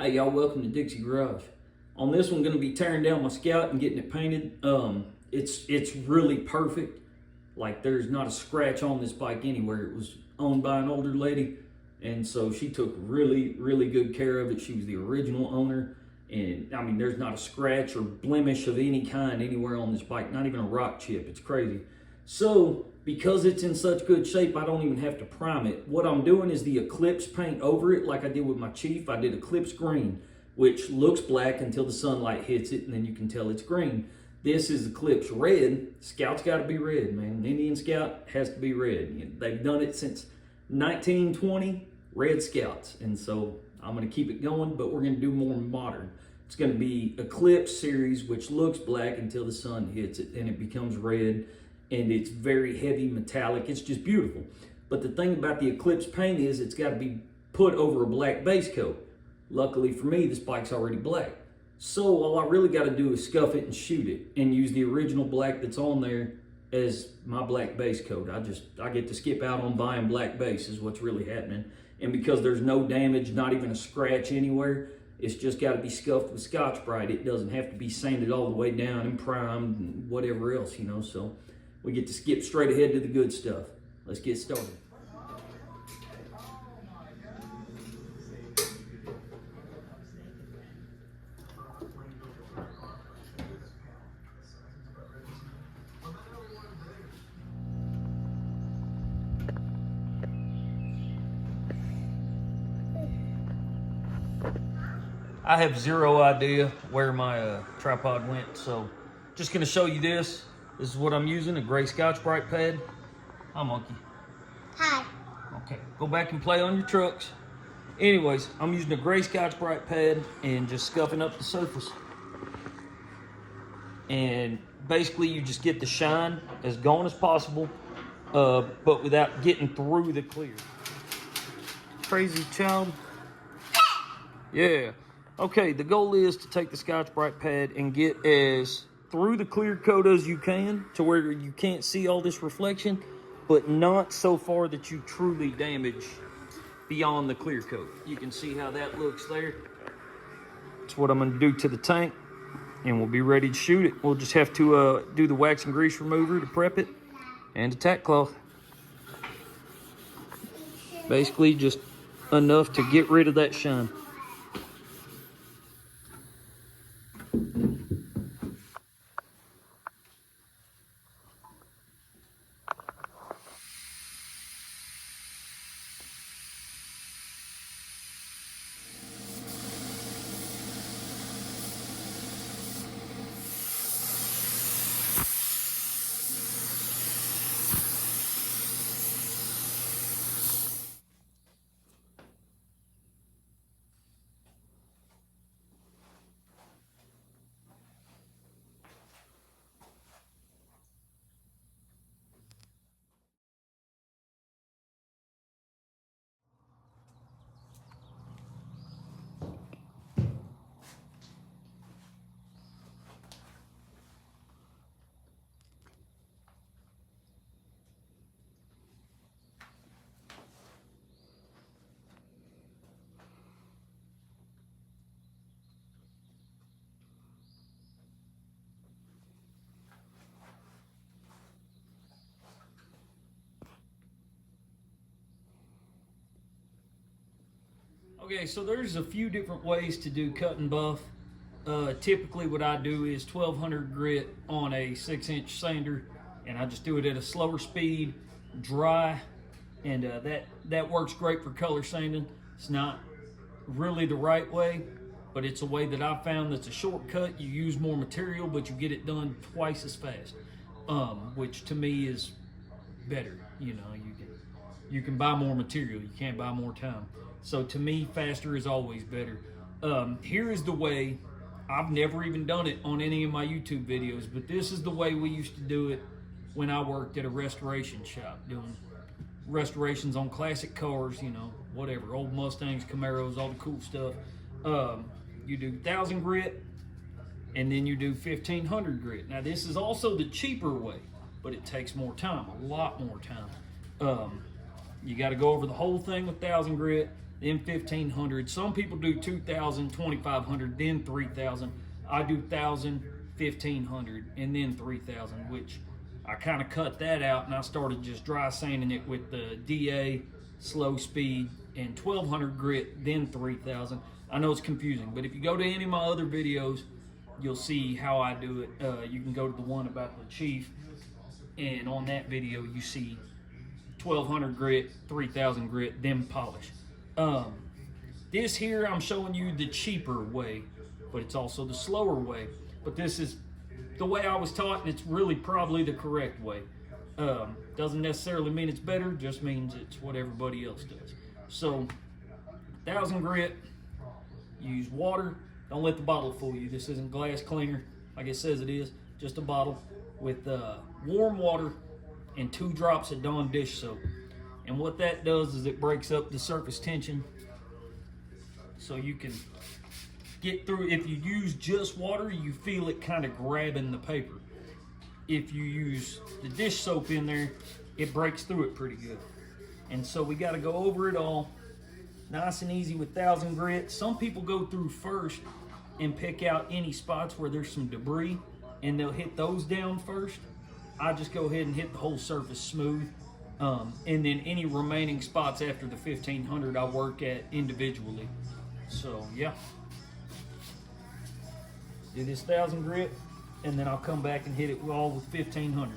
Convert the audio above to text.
Hey y'all, welcome to Dixie Garage. On this one, going to be tearing down my Scout and getting it painted. It's really perfect. Like there's not a scratch on this bike anywhere. It was owned by an older lady, and so she took really good care of it. She was the original owner, and I mean there's not a scratch or blemish of any kind anywhere on this bike, not even a rock chip. It's crazy. So because it's in such good shape, I don't even have to prime it. What I'm doing is the Eclipse paint over it, like I did with my Chief. I did Eclipse green, which looks black until the sunlight hits it, and then you can tell it's green. This is Eclipse red. Scout's got to be red, man. An Indian Scout has to be red. They've done it since 1920, red Scouts. And so I'm going to keep it going, but we're going to do more modern. It's going to be Eclipse series, which looks black until the sun hits it, and it becomes red. And it's very heavy metallic. It's just beautiful. But the thing about the Eclipse paint is it's got to be put over a black base coat. Luckily for me, this bike's already black. So all I really got to do is scuff it and shoot it and use the original black that's on there as my black base coat. I get to skip out on buying black base is what's really happening. And because there's no damage, not even a scratch anywhere, it's just got to be scuffed with Scotch-Brite. It doesn't have to be sanded all the way down and primed and whatever else, you know. So we get to skip straight ahead to the good stuff. Let's get started. I have zero idea where my tripod went, so just gonna show you this. This is what I'm using, a gray Scotch-Brite pad. Hi, Monkey. Hi. Okay, go back and play on your trucks. Anyways, I'm using a gray Scotch-Brite pad and just scuffing up the surface. And basically you just get the shine as gone as possible, but without getting through the clear. Crazy child. Yeah. Okay, the goal is to take the Scotch-Brite pad and get as through the clear coat as you can to where you can't see all this reflection, but not so far that you truly damage beyond the clear coat. You can see how that looks there. That's what I'm gonna do to the tank, and we'll be ready to shoot it. We'll just have to do the wax and grease remover to prep it and a tack cloth. Basically just enough to get rid of that shine. Okay, so there's a few different ways to do cut and buff. Typically what I do is 1200 grit on a 6-inch sander, and I just do it at a slower speed, dry, and that works great for color sanding. It's not really the right way, but it's a way that I've found that's a shortcut. You use more material, but you get it done twice as fast, which to me is better. You know, you can buy more material, you can't buy more time. So to me, faster is always better. Here is the way. I've never even done it on any of my YouTube videos, but this is the way we used to do it when I worked at a restoration shop, doing restorations on classic cars, you know, whatever, old Mustangs, Camaros, all the cool stuff. You do 1000 grit, and then you do 1500 grit. Now this is also the cheaper way, but it takes more time, a lot more time. You got to go over the whole thing with 1000 grit, then 1500. Some people do 2000, 2500, then 3000. I do 1000, 1500, and then 3000, which I kind of cut that out and I started just dry sanding it with the DA, slow speed, and 1200 grit, then 3000. I know it's confusing, but if you go to any of my other videos, you'll see how I do it. You can go to the one about the Chief, and on that video you see 1200 grit, 3000 grit, then polish. This here I'm showing you the cheaper way, but it's also the slower way. But this is the way I was taught, and it's really probably the correct way. Doesn't necessarily mean it's better, just means it's what everybody else does. So 1000 grit, use water. Don't let the bottle fool you. This isn't glass cleaner like it says it is. Just a bottle with warm water and 2 drops of Dawn dish soap. And what that does is it breaks up the surface tension so you can get through. If you use just water, you feel it kind of grabbing the paper. If you use the dish soap in there, it breaks through it pretty good. And so we got to go over it all nice and easy with 1000 grit. Some people go through first and pick out any spots where there's some debris, and they'll hit those down first. I just go ahead and hit the whole surface smooth, and then any remaining spots after the 1500 I work at individually. So yeah, do this 1000 grit, and then I'll come back and hit it all with 1500.